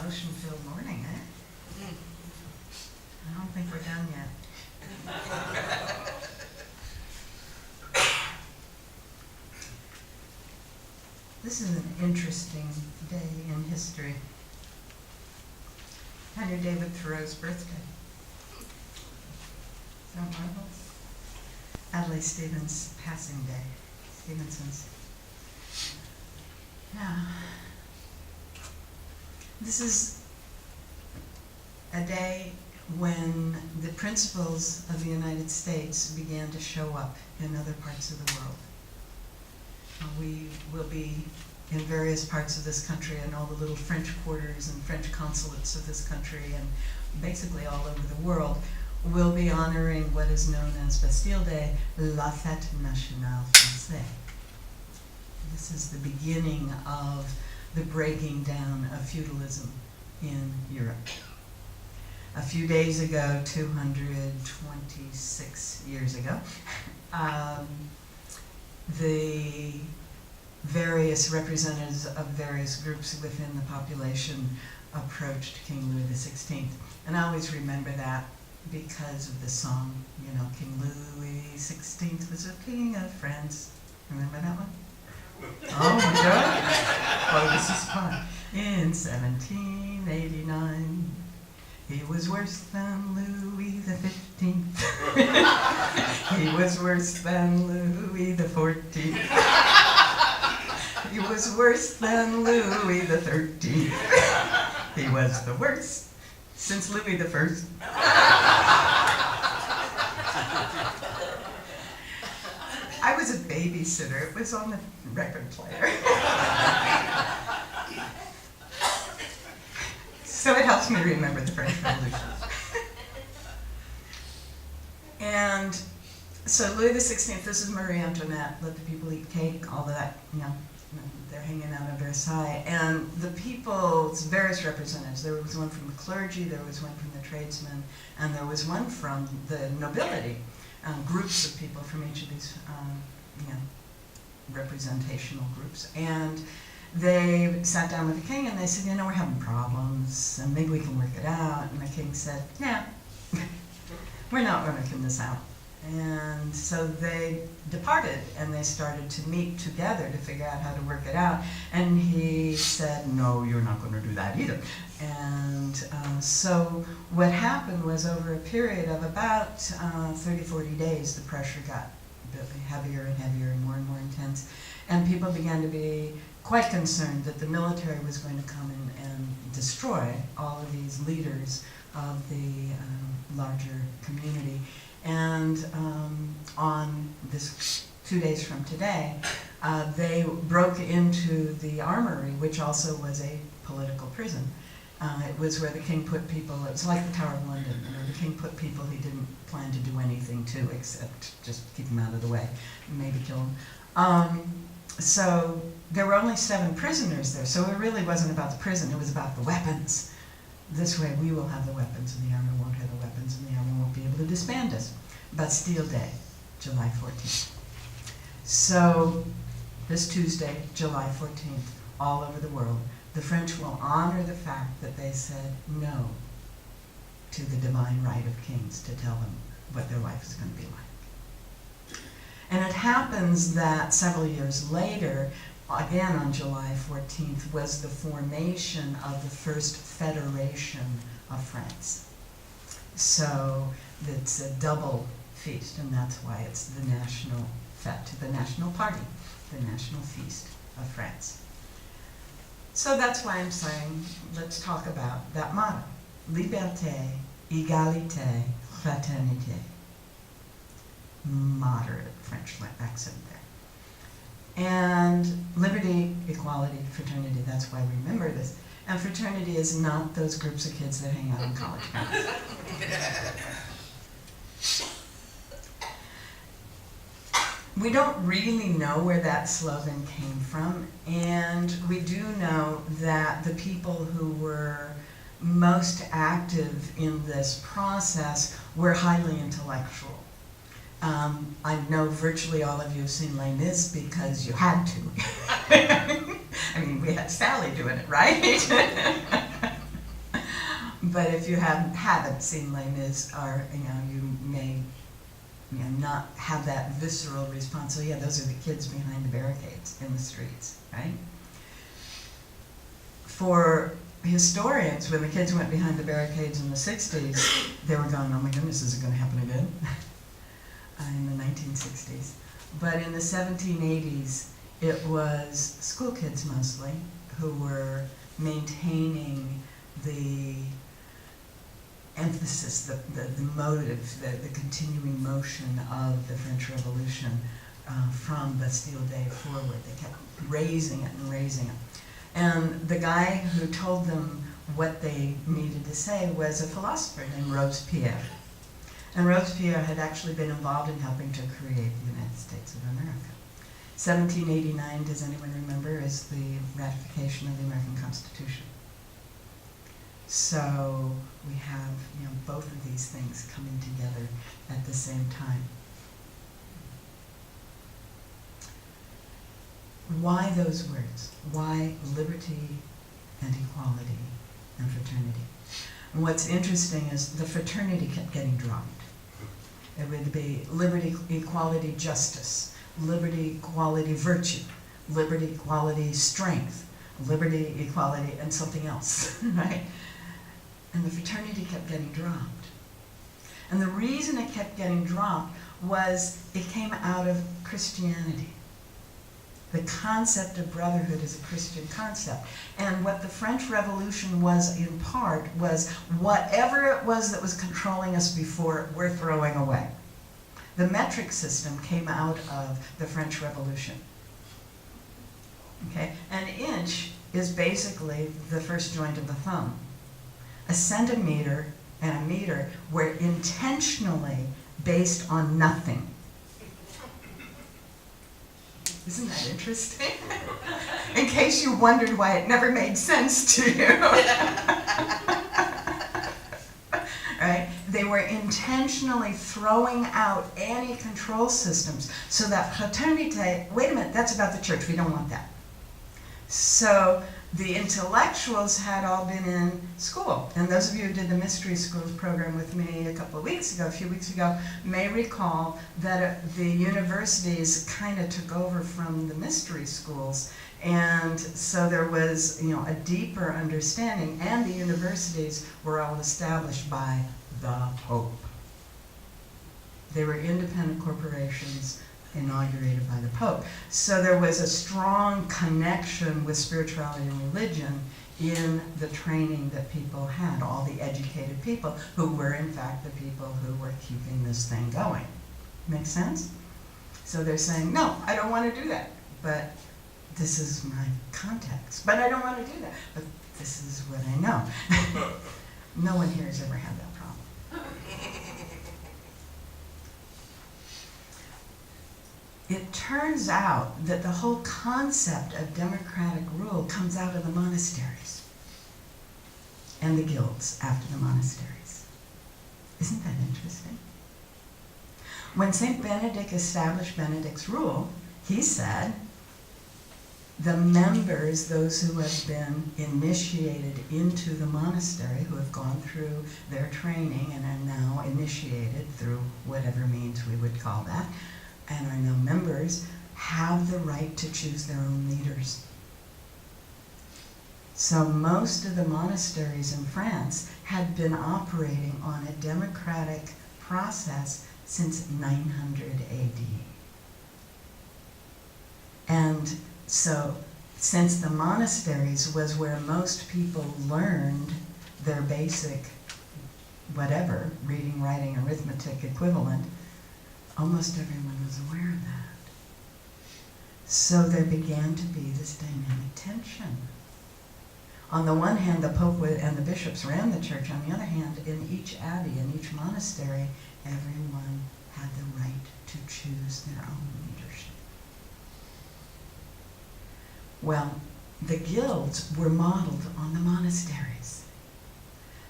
emotion-filled morning, eh? I don't think we're done yet. This is an interesting day in history. Henry David Thoreau's birthday. Is that marvelous? Adlai Stevens' passing day. Stevenson's. Yeah. This is a day when the principles of the United States began to show up in other parts of the world. We will be in various parts of this country and all the little French quarters and French consulates of this country and basically all over the world will be honoring what is known as Bastille Day, La Fête Nationale Française. This is the beginning of the breaking down of feudalism in Europe. A few days ago, 226 years ago, the various representatives of various groups within the population approached King Louis XVI. And I always remember that because of the song, you know, King Louis XVI was a king of France. Remember that one? Oh my God! Oh, this is fun. In 1789, he was worse than Louis XV. He was worse than Louis XIV. He was worse than Louis XIII. He was the worst since Louis I. I was a babysitter. It was on the record player. So it helps me remember the French Revolution. And so Louis XVI, this is Marie Antoinette, let the people eat cake, all of that, you know, they're hanging out at Versailles. And the people's various representatives, there was one from the clergy, there was one from the tradesmen, and there was one from the nobility. Groups of people from each of these representational groups. And they sat down with the king and they said, you know, we're having problems and maybe we can work it out. And the king said, yeah, we're not working this out. And so they departed and they started to meet together to figure out how to work it out. And he said, no, you're not going to do that either. And so what happened was over a period of about 30, 40 days, the pressure got heavier and heavier and more intense. And people began to be quite concerned that the military was going to come in and destroy all of these leaders of the larger community. And on this 2 days from today, they broke into the armory, which also was a political prison. It was where the king put people, it was like the Tower of London, you know, the king put people he didn't plan to do anything to except just keep them out of the way, maybe kill them. So there were only 7 prisoners there, so it really wasn't about the prison, it was about the weapons. This way we will have the weapons and the army won't have the weapons and the army won't be able to disband us. Bastille Day, July 14th. So this Tuesday, July 14th, all over the world, the French will honor the fact that they said no to the divine right of kings to tell them what their life is going to be like. And it happens that several years later, again on July 14th, was the formation of the first Federation of France. So it's a double feast, and that's why it's the national fête, the national party, the national feast of France. So that's why I'm saying, let's talk about that motto. Liberté, Egalité, Fraternité. Moderate French accent there. And liberty, equality, fraternity, that's why we remember this. And fraternity is not those groups of kids that hang out on college grounds. We don't really know where that slogan came from, and we do know that the people who were most active in this process were highly intellectual. I know virtually all of you have seen Les Mis because you had to. I mean, we had Sally doing it, right? But if you haven't seen Les Mis, or you may not have that visceral response. So yeah, those are the kids behind the barricades in the streets, right? For historians, when the kids went behind the barricades in the 60s, they were going, oh my goodness, is it going to happen again? In the 1960s. But in the 1780s, it was school kids mostly who were maintaining the emphasis, the motive, the continuing motion of the French Revolution from Bastille Day forward. They kept raising it and raising it. And the guy who told them what they needed to say was a philosopher named Robespierre. And Robespierre had actually been involved in helping to create the United States of America. 1789, does anyone remember, is the ratification of the American Constitution. So we have both of these things coming together at the same time. Why those words? Why liberty and equality and fraternity? And what's interesting is the fraternity kept getting dropped. It would be liberty, equality, justice, liberty, equality, virtue, liberty, equality, strength, liberty, equality, and something else, right? And the fraternity kept getting dropped. And the reason it kept getting dropped was it came out of Christianity. The concept of brotherhood is a Christian concept. And what the French Revolution was in part was whatever it was that was controlling us before, we're throwing away. The metric system came out of the French Revolution. Okay? An inch is basically the first joint of the thumb. A centimeter and a meter were intentionally based on nothing. Isn't that interesting? In case you wondered why it never made sense to you. Right? They were intentionally throwing out any control systems so that Fraternité, wait a minute, that's about the church, we don't want that. So the intellectuals had all been in school. And those of you who did the Mystery Schools program with me a few weeks ago, may recall that the universities kind of took over from the mystery schools. And so there was, a deeper understanding, and the universities were all established by the Pope. They were independent corporations inaugurated by the Pope. So there was a strong connection with spirituality and religion in the training that people had, all the educated people who were in fact the people who were keeping this thing going. Make sense? So they're saying, no, I don't want to do that, but this is my context. But I don't want to do that, but this is what I know. No one here has ever had that problem. It turns out that the whole concept of democratic rule comes out of the monasteries and the guilds after the monasteries. Isn't that interesting? When St. Benedict established Benedict's rule, he said, the members, those who have been initiated into the monastery, who have gone through their training and are now initiated through whatever means we would call that, and are now members, have the right to choose their own leaders. So most of the monasteries in France had been operating on a democratic process since 900 AD. And so, since the monasteries was where most people learned their basic whatever, reading, writing, arithmetic equivalent, almost everyone was aware of that. So there began to be this dynamic tension. On the one hand, the Pope and the bishops ran the church. On the other hand, in each abbey, in each monastery, everyone had the right to choose their own leadership. Well, the guilds were modeled on the monasteries.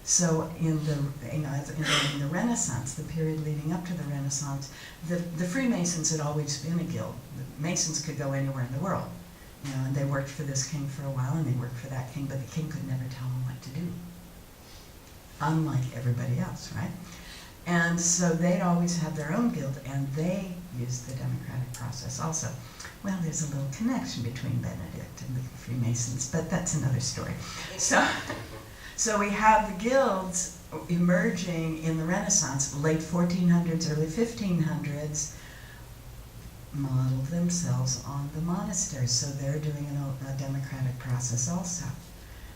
So in the Renaissance, the period leading up to the Renaissance, the Freemasons had always been a guild. The Masons could go anywhere in the world, and they worked for this king for a while, and they worked for that king, but the king could never tell them what to do. unlike everybody else, right? And so they'd always had their own guild, and they used the democratic process also. Well, there's a little connection between Benedict and the Freemasons, but that's another story. So we have the guilds emerging in the Renaissance, late 1400s, early 1500s, modeled themselves on the monasteries. So they're doing a democratic process also.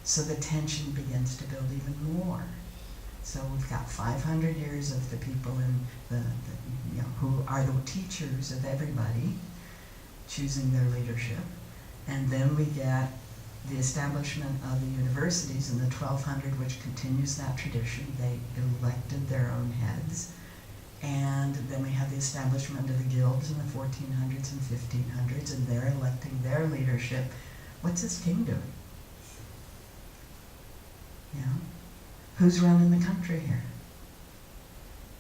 So the tension begins to build even more. So we've got 500 years of the people in who are the teachers of everybody, choosing their leadership. And then we get the establishment of the universities in the 1200, which continues that tradition. They elected their own heads. And then we have the establishment of the guilds in the 1400s and 1500s, and they're electing their leadership. What's this king doing? Who's running the country here?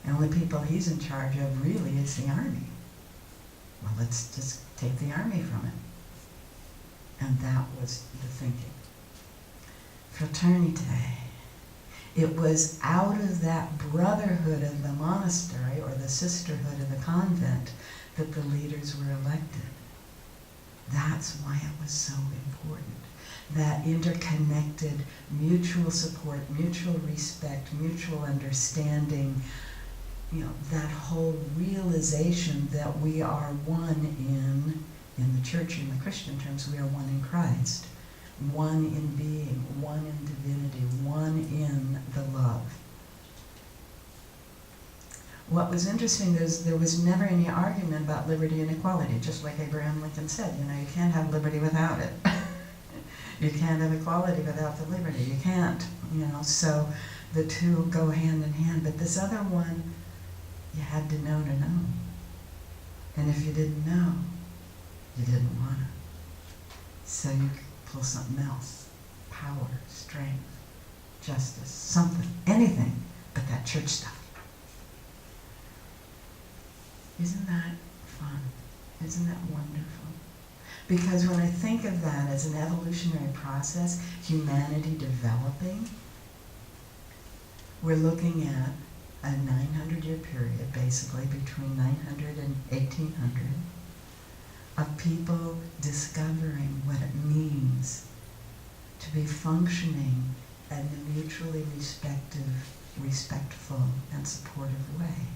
And the people he's in charge of really is the army. Well, let's just take the army from it. And that was the thinking. Fraternité. It was out of that brotherhood of the monastery, or the sisterhood of the convent, that the leaders were elected. That's why it was so important. That interconnected mutual support, mutual respect, mutual understanding, that whole realization that we are one in the church, in the Christian terms, we are one in Christ. One in being, one in divinity, one in the love. What was interesting is there was never any argument about liberty and equality, just like Abraham Lincoln said, you can't have liberty without it. You can't have equality without the liberty. You can't, so the two go hand in hand. But this other one, you had to know to know. And if you didn't know, you didn't want to. So you pull something else. Power, strength, justice, something, anything but that church stuff. Isn't that fun? Isn't that wonderful? Because when I think of that as an evolutionary process, humanity developing, we're looking at a 900-year period, basically, between 900 and 1800, of people discovering what it means to be functioning in a mutually respectful, and supportive way,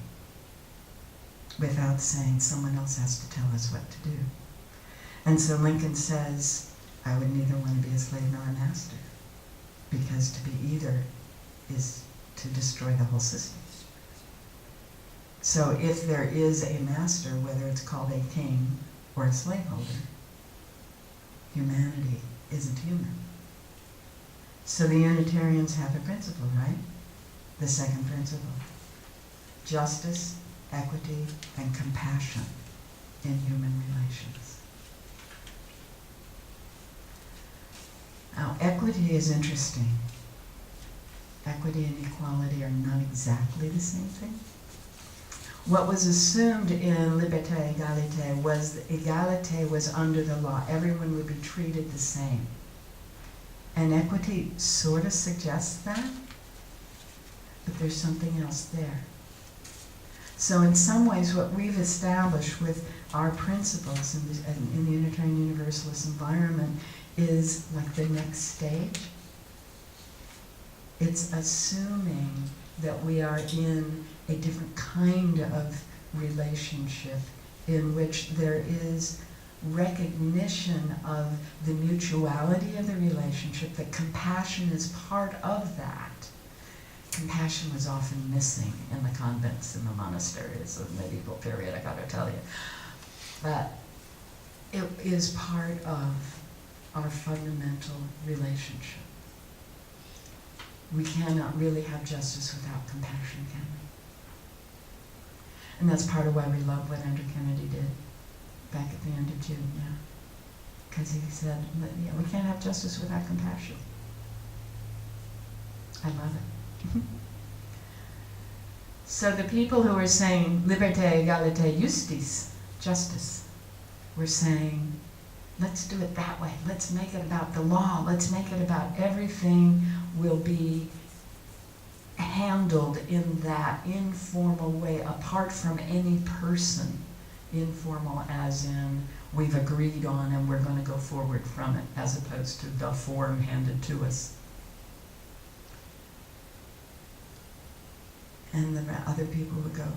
without saying someone else has to tell us what to do. And so Lincoln says, I would neither want to be a slave nor a master, because to be either is to destroy the whole system. So if there is a master, whether it's called a king or a slaveholder, humanity isn't human. So the Unitarians have a principle, right? The second principle. Justice, equity, and compassion in human relations. Now, equity is interesting. Equity and equality are not exactly the same thing. What was assumed in Liberté, Egalité was that Egalité was under the law. Everyone would be treated the same. And equity sort of suggests that, but there's something else there. So in some ways, what we've established with our principles in the Unitarian Universalist environment is like the next stage. It's assuming that we are in a different kind of relationship in which there is recognition of the mutuality of the relationship, that compassion is part of that. Compassion was often missing in the convents and the monasteries of the medieval period, I gotta tell you. But it is part of our fundamental relationship. We cannot really have justice without compassion, can we? And that's part of why we love what Andrew Kennedy did back at the end of June, yeah. Because he said, we can't have justice without compassion. I love it. So the people who were saying liberté, égalité, justice, justice, were saying, let's do it that way. Let's make it about the law. Let's make it about everything will be handled in that informal way, apart from any person. Informal as in, we've agreed on and we're going to go forward from it, as opposed to the form handed to us. And the other people would go,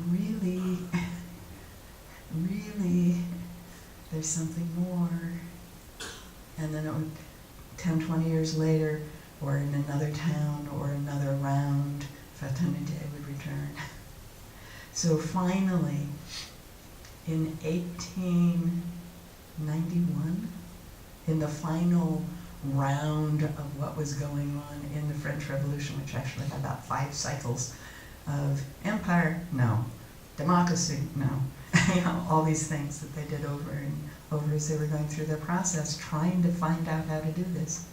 really, really, there's something more. And then it would, 10, 20 years later, or in another town or another round, Fraternité would return. So finally, in 1891, in the final round of what was going on in the French Revolution, which actually had about 5 cycles of empire, no, democracy, no, all these things that they did over and over as they were going through their process, trying to find out how to do this.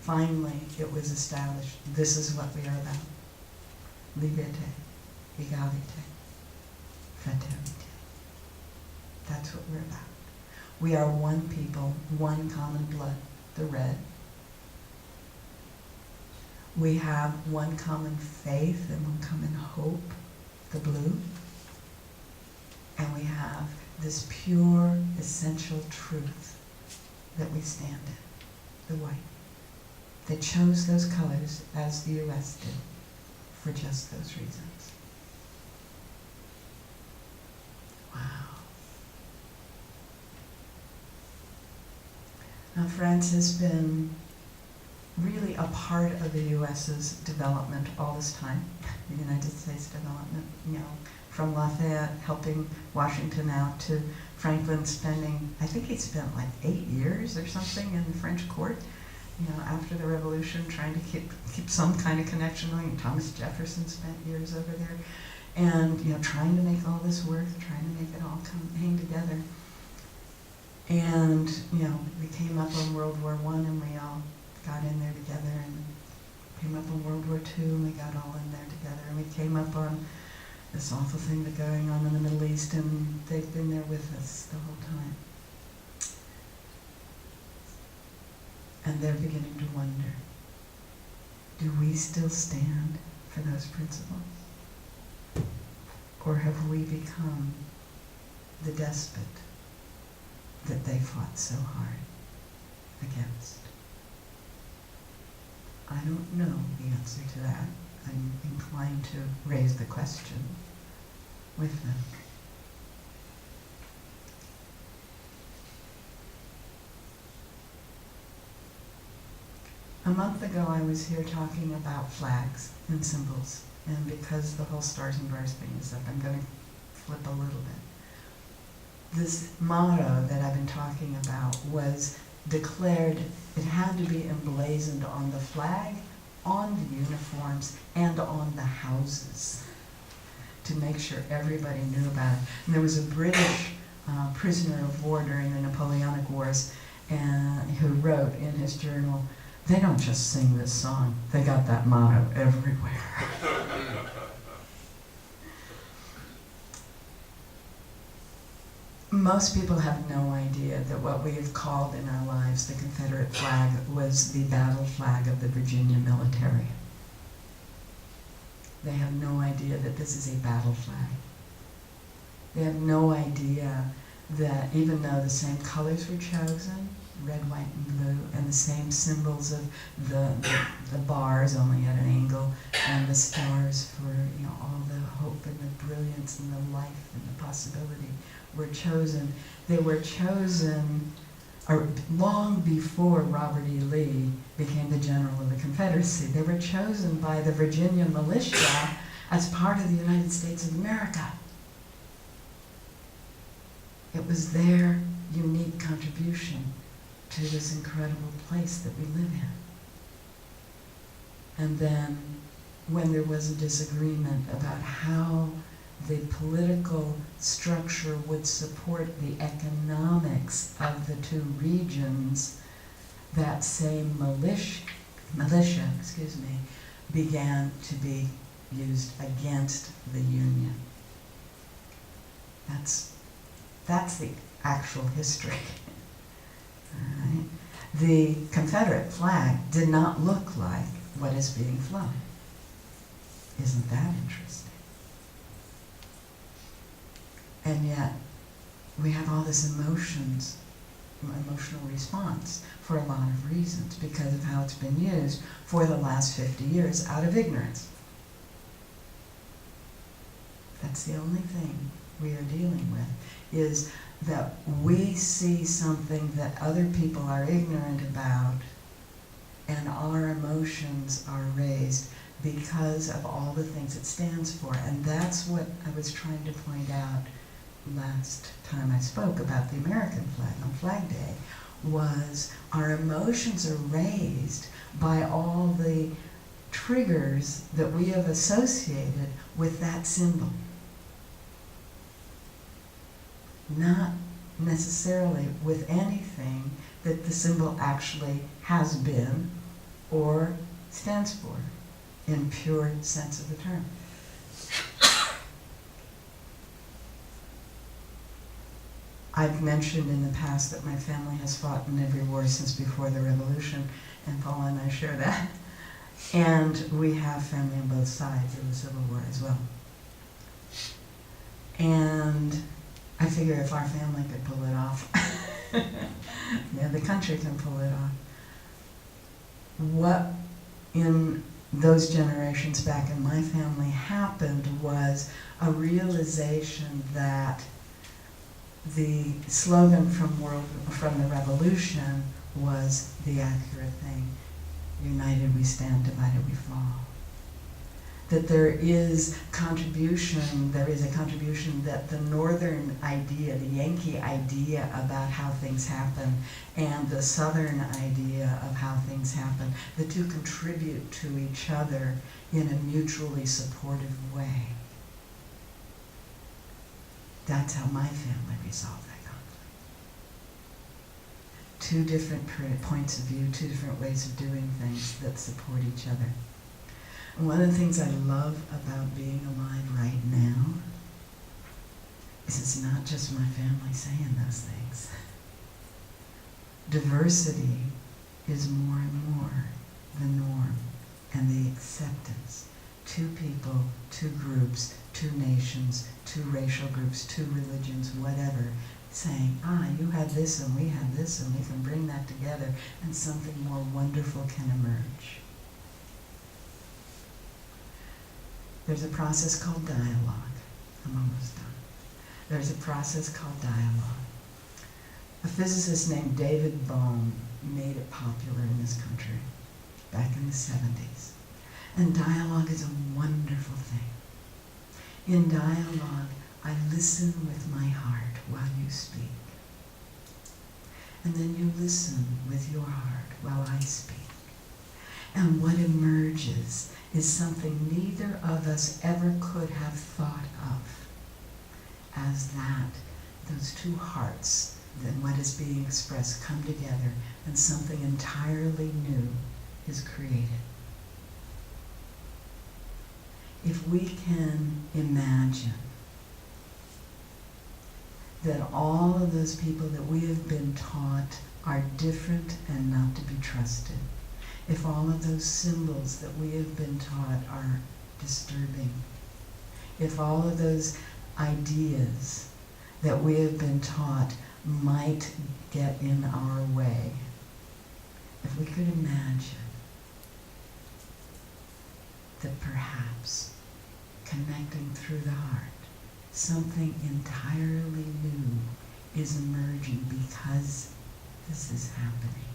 Finally, it was established. This is what we are about. Liberté, Egalité, Fraternité. That's what we're about. We are one people, one common blood, the red. We have one common faith and one common hope, the blue. And we have this pure, essential truth that we stand in, the white. They chose those colors, as the US did, for just those reasons. Wow. Now, France has been really a part of the US's development all this time, the United States development, from Lafayette helping Washington out to Franklin spending, I think he spent like 8 years or something in the French court, after the Revolution, trying to keep some kind of connection going. Thomas Jefferson spent years over there, and trying to make all this work, trying to make it all hang together. And we came up on World War I, and we all got in there together, and came up on World War II, and we got all in there together, and we came up on this awful thing that's going on in the Middle East, and they've been there with us the whole time. And they're beginning to wonder, do we still stand for those principles? Or have we become the despot that they fought so hard against? I don't know the answer to that. I'm inclined to raise the question with them. A month ago I was here talking about flags and symbols, and because the whole stars and bars thing is up, I'm going to flip a little bit. This motto that I've been talking about was declared, it had to be emblazoned on the flag, on the uniforms, and on the houses to make sure everybody knew about it. And there was a British prisoner of war during the Napoleonic Wars who wrote in his journal, they don't just sing this song, they got that motto everywhere. Most people have no idea that what we have called in our lives the Confederate flag was the battle flag of the Virginia military. They have no idea that this is a battle flag. They have no idea that even though the same colors were chosen, red, white, and blue, and the same symbols of the bars only at an angle, and the stars for all the hope and the brilliance and the life and the possibility were chosen. They were chosen long before Robert E. Lee became the general of the Confederacy. They were chosen by the Virginia militia as part of the United States of America. It was their unique contribution to this incredible place that we live in. And then when there was a disagreement about how the political structure would support the economics of the two regions, that same militia began to be used against the Union. That's the actual history. All right? The Confederate flag did not look like what is being flown. Isn't that interesting? And yet, we have all this emotional response for a lot of reasons because of how it's been used for the last 50 years out of ignorance. That's the only thing we are dealing with, is that we see something that other people are ignorant about, and our emotions are raised because of all the things it stands for. And that's what I was trying to point out last time I spoke about the American flag on Flag Day, was our emotions are raised by all the triggers that we have associated with that symbol. Not necessarily with anything that the symbol actually has been or stands for in pure sense of the term. I've mentioned in the past that my family has fought in every war since before the Revolution, and Paula and I share that. And we have family on both sides of the Civil War as well. And I figure if our family could pull it off, yeah, the country can pull it off. What in those generations back in my family happened was a realization that the slogan from the Revolution was the accurate thing. United we stand, divided we fall. That there is a contribution that the Northern idea, the Yankee idea about how things happen, and the Southern idea of how things happen, the two contribute to each other in a mutually supportive way. That's how my family resolved that conflict. Two different points of view, two different ways of doing things that support each other. And one of the things I love about being alive right now is it's not just my family saying those things. Diversity is more and more the norm and the acceptance. Two people, two groups, two nations, two racial groups, two religions, whatever, saying, you have this and we have this and we can bring that together and something more wonderful can emerge. There's a process called dialogue. I'm almost done. There's a process called dialogue. A physicist named David Bohm made it popular in this country back in the 70s. And dialogue is a wonderful thing. In dialogue, I listen with my heart while you speak. And then you listen with your heart while I speak. And what emerges is something neither of us ever could have thought of, as that those two hearts, then what is being expressed, come together and something entirely new is created. If we can imagine that all of those people that we have been taught are different and not to be trusted, if all of those symbols that we have been taught are disturbing, if all of those ideas that we have been taught might get in our way, if we could imagine that perhaps connecting through the heart, something entirely new is emerging because this is happening.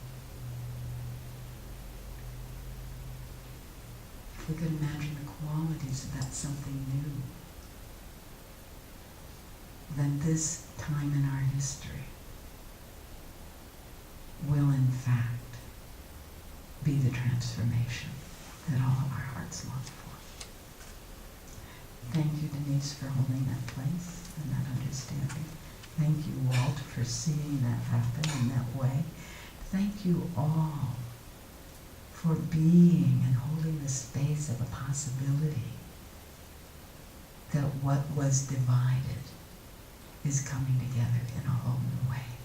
If we could imagine the qualities of that something new, then this time in our history will in fact be the transformation that all of our hearts long for. Thank you, Denise, for holding that place and that understanding. Thank you, Walt, for seeing that happen in that way. Thank you all for being and holding the space of a possibility that what was divided is coming together in a whole new way.